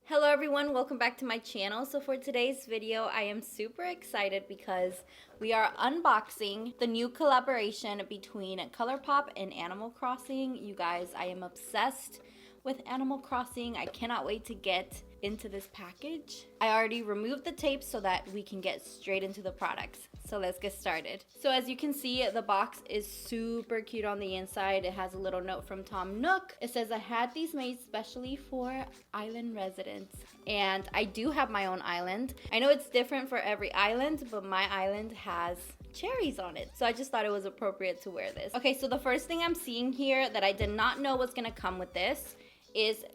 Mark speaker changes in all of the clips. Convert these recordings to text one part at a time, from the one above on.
Speaker 1: Hello everyone, welcome back to my channel. So for today's video, I am super excited because we are unboxing the new collaboration between Colourpop and Animal Crossing. You guys, I am obsessed with Animal Crossing. I cannot wait to get into this package. I already removed the tape so that we can get straight into the products. So let's get started. So as you can see, the box is super cute on the inside. It has a little note from Tom Nook. It says, I had these made specially for island residents. And I do have my own island. I know it's different for every island, but my island has cherries on it. So I just thought it was appropriate to wear this. Okay, so the first thing I'm seeing here that I did not know was gonna come with this is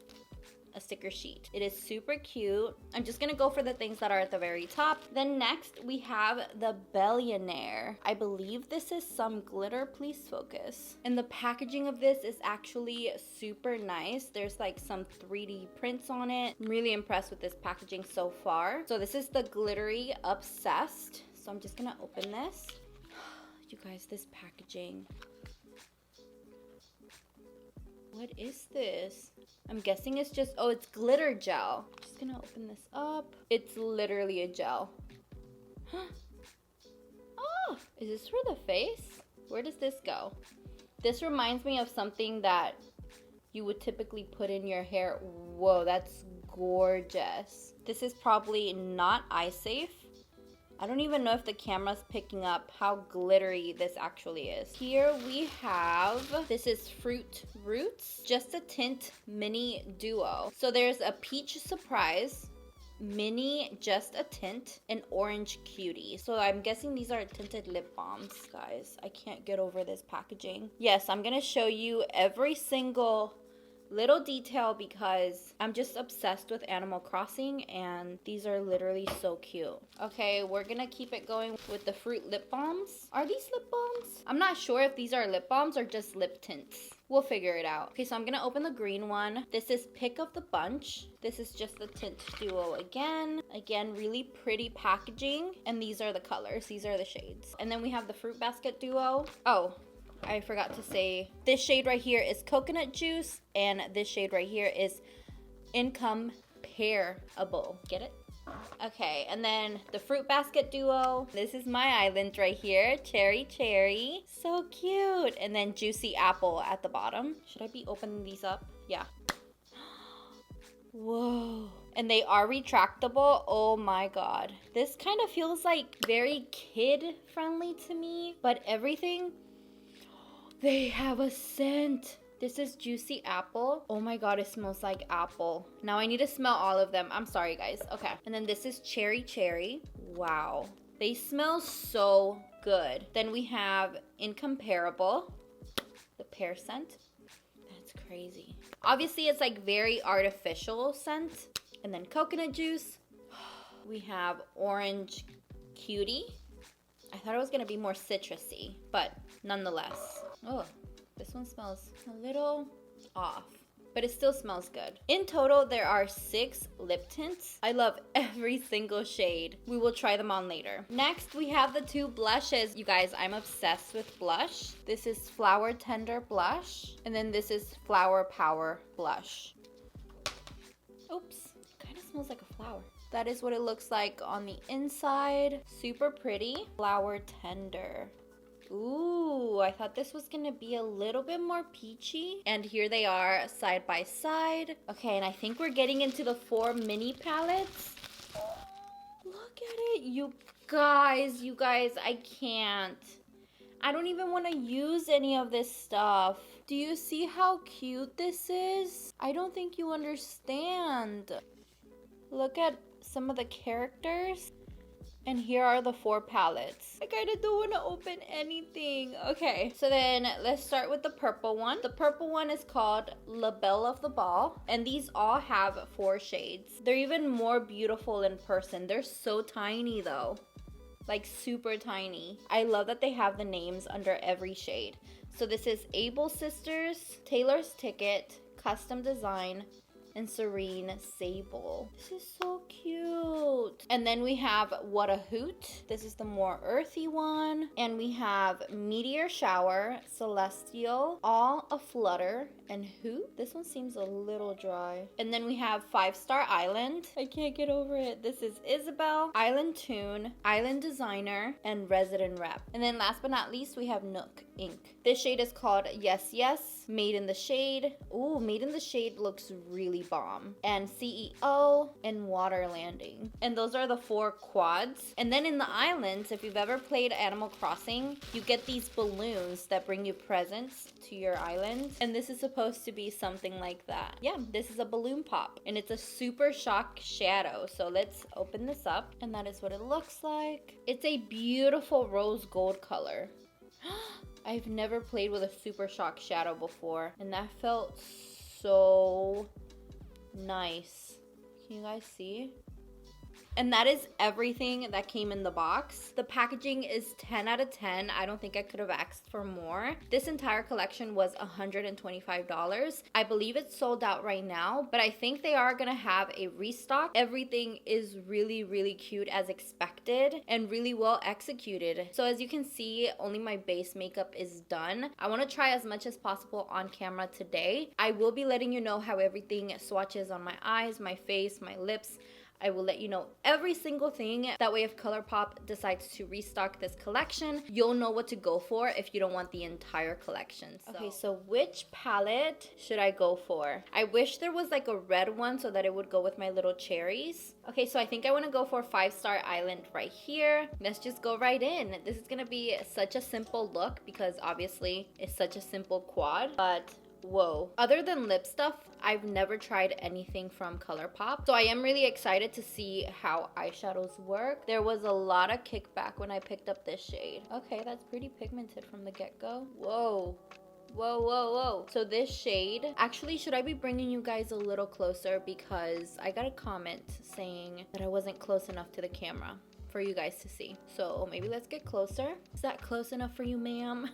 Speaker 1: a sticker sheet. It is super cute. I'm just gonna go for the things that are at the very top. Then next we have the Bellionaire. I believe this is some glitter. Please focus. And the packaging of this is actually super nice. There's like some 3D prints on it. I'm really impressed with this packaging so far. So this is the glittery Obsessed. So I'm just gonna open this. You guys, this packaging. What is this? I'm guessing it's just, oh, it's glitter gel. Just gonna open this up. It's literally a gel. Oh, is this for the face? Where does this go? This reminds me of something that you would typically put in your hair. Whoa, that's gorgeous. This is probably not eye safe. I don't even know if the camera's picking up how glittery this actually is. Here we have, this is Fruit Roots, Just a Tint Mini Duo. So there's a Peach Surprise, Mini Just a Tint, and Orange Cutie. So I'm guessing these are tinted lip balms, guys. I can't get over this packaging. Yes, I'm gonna show you every single little detail because I'm just obsessed with Animal Crossing and these are literally so cute. Okay, we're gonna keep it going with the fruit lip balms. Are these lip balms? I'm not sure if these are lip balms or just lip tints. We'll figure it out. Okay, so I'm gonna open the green one. This is Pick of the Bunch. This is just the Tint Duo again. Again, really pretty packaging. And these are the colors. These are the shades. And then we have the Fruit Basket Duo. Oh, I forgot to say, this shade right here is Coconut Juice, and this shade right here is Incomparable. Get it? Okay, and then the Fruit Basket Duo. This is my island right here, Cherry Cherry. So cute. And then Juicy Apple at the bottom. Should I be opening these up? Yeah. Whoa. And they are retractable. Oh my god. This kind of feels like very kid-friendly to me, but everything... They have a scent. This is Juicy Apple. Oh my god, it smells like apple. Now I need to smell all of them. I'm sorry, guys. Okay. And then this is Cherry Cherry. Wow. They smell so good. Then we have Incomparable. The pear scent. That's crazy. Obviously, it's like very artificial scent. And then Coconut Juice. We have Orange Cutie. I thought it was gonna be more citrusy, but nonetheless. Oh, this one smells a little off, but it still smells good. In total, there are 6 lip tints. I love every single shade. We will try them on later. Next, we have the 2 blushes. You guys, I'm obsessed with blush. This is Flower Tender Blush, and then this is Flower Power Blush. Oops, kind of smells like a flower. That is what it looks like on the inside. Super pretty. Flower Tender. Ooh, I thought this was gonna be a little bit more peachy. And here they are side by side. Okay, and I think we're getting into the 4 mini palettes. Oh, look at it. You guys, I can't. I don't even want to use any of this stuff. Do you see how cute this is? I don't think you understand. Look at some of the characters. And here are the 4 palettes. I kind of don't want to open anything. Okay, so then let's start with the purple one. The purple one is called Labelle of the Ball. And these all have 4 shades. They're even more beautiful in person. They're so tiny though. Like super tiny. I love that they have the names under every shade. So this is Able Sisters, Taylor's Ticket, Custom Design, and Serene Sable. This is so cute. And then we have What a Hoot. This is the more earthy one. And we have Meteor Shower, Celestial, All Aflutter, and Hoot. This one seems a little dry. And then we have 5-Star Island. I can't get over it. This is Isabelle, Island Tune, Island Designer, and Resident Rep. And then last but not least, we have Nook Ink. This shade is called Yes Yes, Made in the Shade. Ooh, Made in the Shade looks really bomb. And CEO and Water Landing. And those are the 4 quads. And then in the islands, if you've ever played Animal Crossing, you get these balloons that bring you presents to your island. And this is supposed to be something like that. Yeah, this is a balloon pop. And it's a super shock shadow. So let's open this up. And that is what it looks like. It's a beautiful rose gold color. I've never played with a super shock shadow before, and that felt so nice. Can you guys see? And that is everything that came in the box. The packaging is 10 out of 10. I don't think I could have asked for more. This entire collection was $125. I believe it's sold out right now, but I think they are gonna have a restock. Everything is really, really cute as expected and really well executed. So as you can see, only my base makeup is done. I wanna try as much as possible on camera today. I will be letting you know how everything swatches on my eyes, my face, my lips. I will let you know every single thing. That way if Colourpop decides to restock this collection, you'll know what to go for if you don't want the entire collection. Okay, so which palette should I go for? I wish there was like a red one so that it would go with my little cherries. Okay, so I think I want to go for 5-Star Island right here. Let's just go right in. This is gonna be such a simple look because obviously it's such a simple quad, but whoa. Other than lip stuff, I've never tried anything from Colourpop. So I am really excited to see how eyeshadows work. There was a lot of kickback when I picked up this shade. Okay, that's pretty pigmented from the get-go. Whoa. Whoa, whoa, whoa. So this shade, actually, should I be bringing you guys a little closer because I got a comment saying that I wasn't close enough to the camera for you guys to see. So maybe let's get closer. Is that close enough for you, ma'am?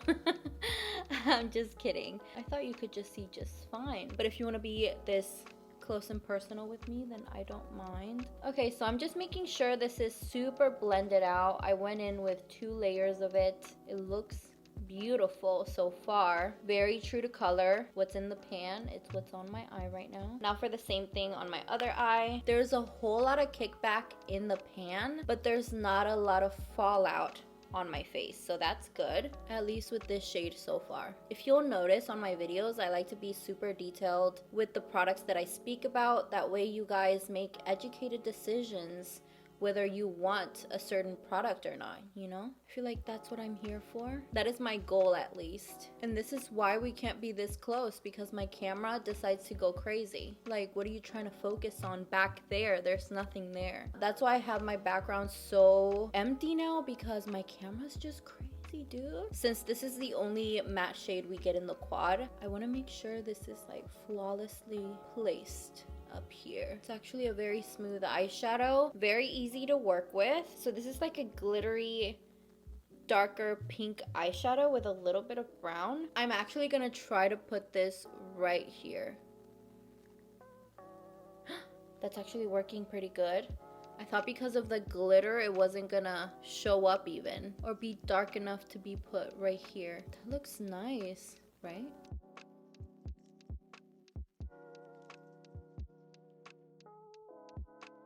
Speaker 1: I'm just kidding. I thought you could just see just fine. But if you want to be this close and personal with me, then I don't mind. Okay, so I'm just making sure this is super blended out. I went in with 2 layers of it. It looks beautiful so far. Very true to color. What's in the pan, it's what's on my eye right now. Now for the same thing on my other eye. There's a whole lot of kickback in the pan, but there's not a lot of fallout on my face, so that's good, at least with this shade so far. If you'll notice on my videos, I like to be super detailed with the products that I speak about. That way you guys make educated decisions whether you want a certain product or not, you know? I feel like that's what I'm here for. That is my goal, at least. And this is why we can't be this close, because my camera decides to go crazy. Like, what are you trying to focus on back there? There's nothing there. That's why I have my background so empty now, because my camera's just crazy, dude. Since this is the only matte shade we get in the quad, I want to make sure this is like flawlessly placed up here. It's actually a very smooth eyeshadow, very easy to work with. So this is like a glittery darker pink eyeshadow with a little bit of brown. I'm actually gonna try to put this right here. That's actually working pretty good. I thought because of the glitter it wasn't gonna show up even or be dark enough to be put right here. That looks nice, right?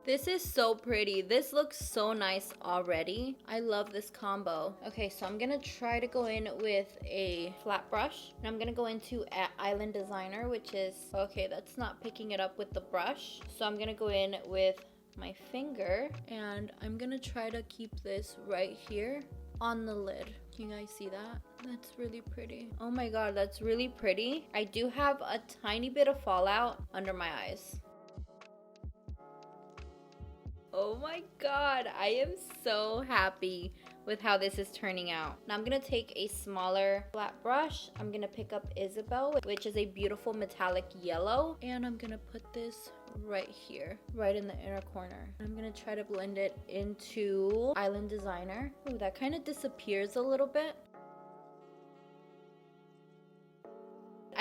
Speaker 1: This is so pretty. This looks so nice already. I love this combo. Okay, so I'm gonna try to go in with a flat brush. And I'm gonna go into Island Designer, which is, okay, that's not picking it up with the brush. So I'm gonna go in with my finger and I'm gonna try to keep this right here on the lid. Can you guys see that? That's really pretty. Oh my god, that's really pretty. I do have a tiny bit of fallout under my eyes. Oh my god, I am so happy with how this is turning out. Now I'm gonna take a smaller flat brush. I'm gonna pick up Isabelle, which is a beautiful metallic yellow, and I'm gonna put this right here, right in the inner corner. I'm gonna try to blend it into Island Designer. Ooh, that kind of disappears a little bit.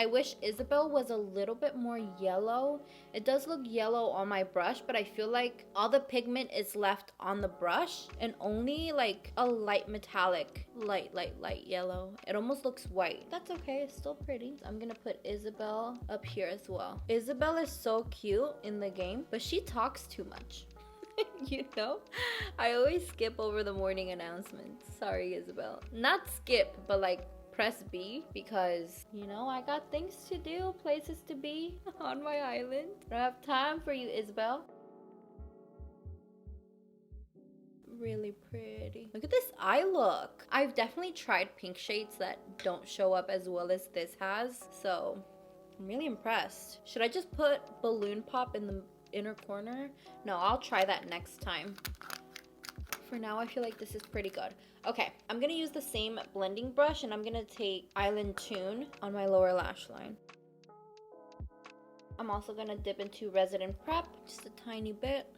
Speaker 1: I wish Isabelle was a little bit more yellow. It does look yellow on my brush, but I feel like all the pigment is left on the brush and only like a light metallic, light yellow. It almost looks white. That's okay, it's still pretty. I'm gonna put Isabelle up here as well. Isabelle is so cute in the game, but she talks too much. You know? I always skip over the morning announcements. Sorry, Isabelle. Not skip, but like press B because, you know, I got things to do, places to be on my island. I don't have time for you, Isabelle. Really pretty. Look at this eye look. I've definitely tried pink shades that don't show up as well as this has, so I'm really impressed. Should I just put Balloon Pop in the inner corner? No, I'll try that next time. For now, I feel like this is pretty good. Okay, I'm gonna use the same blending brush and I'm gonna take Island Tune on my lower lash line. I'm also gonna dip into Resident Prep, just a tiny bit.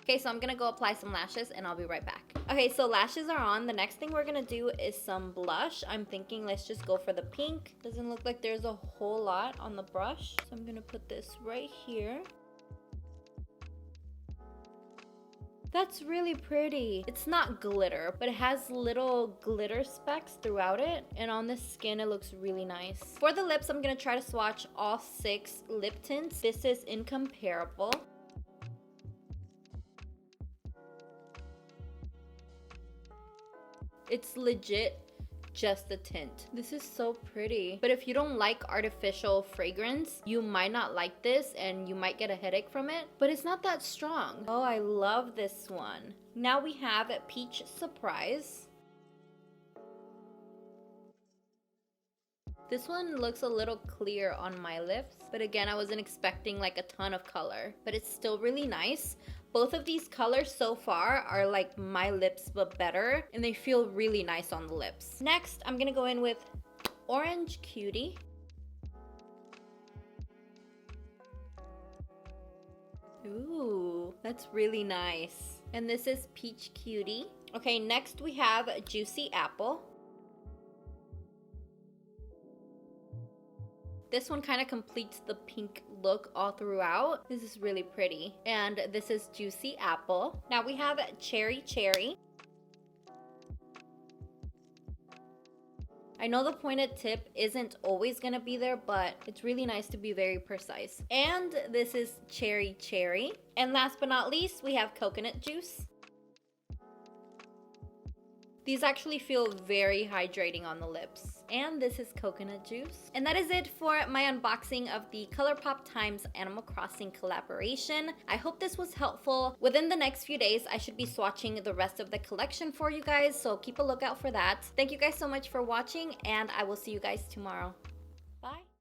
Speaker 1: Okay, so I'm gonna go apply some lashes and I'll be right back. Okay, so lashes are on. The next thing we're gonna do is some blush. I'm thinking let's just go for the pink. Doesn't look like there's a whole lot on the brush. So I'm gonna put this right here. That's really pretty. It's not glitter, but it has little glitter specks throughout it. And on the skin, it looks really nice. For the lips, I'm gonna try to swatch all 6 lip tints. This is Incomparable. It's legit just the tint. This is so pretty. But if you don't like artificial fragrance, you might not like this and you might get a headache from it. But it's not that strong. Oh, I love this one. Now we have Peach Surprise. This one looks a little clear on my lips. But again, I wasn't expecting like a ton of color. But it's still really nice. Both of these colors so far are like my lips but better, and they feel really nice on the lips. Next, I'm gonna go in with Orange Cutie. Ooh, that's really nice. And this is Peach Cutie. Okay, next we have Juicy Apple. This one kind of completes the pink look all throughout. This is really pretty. And this is Juicy Apple. Now we have Cherry Cherry. I know the pointed tip isn't always gonna be there, but it's really nice to be very precise. And this is Cherry Cherry. And last but not least, we have Coconut Juice. These actually feel very hydrating on the lips. And this is Coconut Juice. And that is it for my unboxing of the Colourpop x Animal Crossing collaboration. I hope this was helpful. Within the next few days, I should be swatching the rest of the collection for you guys, so keep a lookout for that. Thank you guys so much for watching, and I will see you guys tomorrow.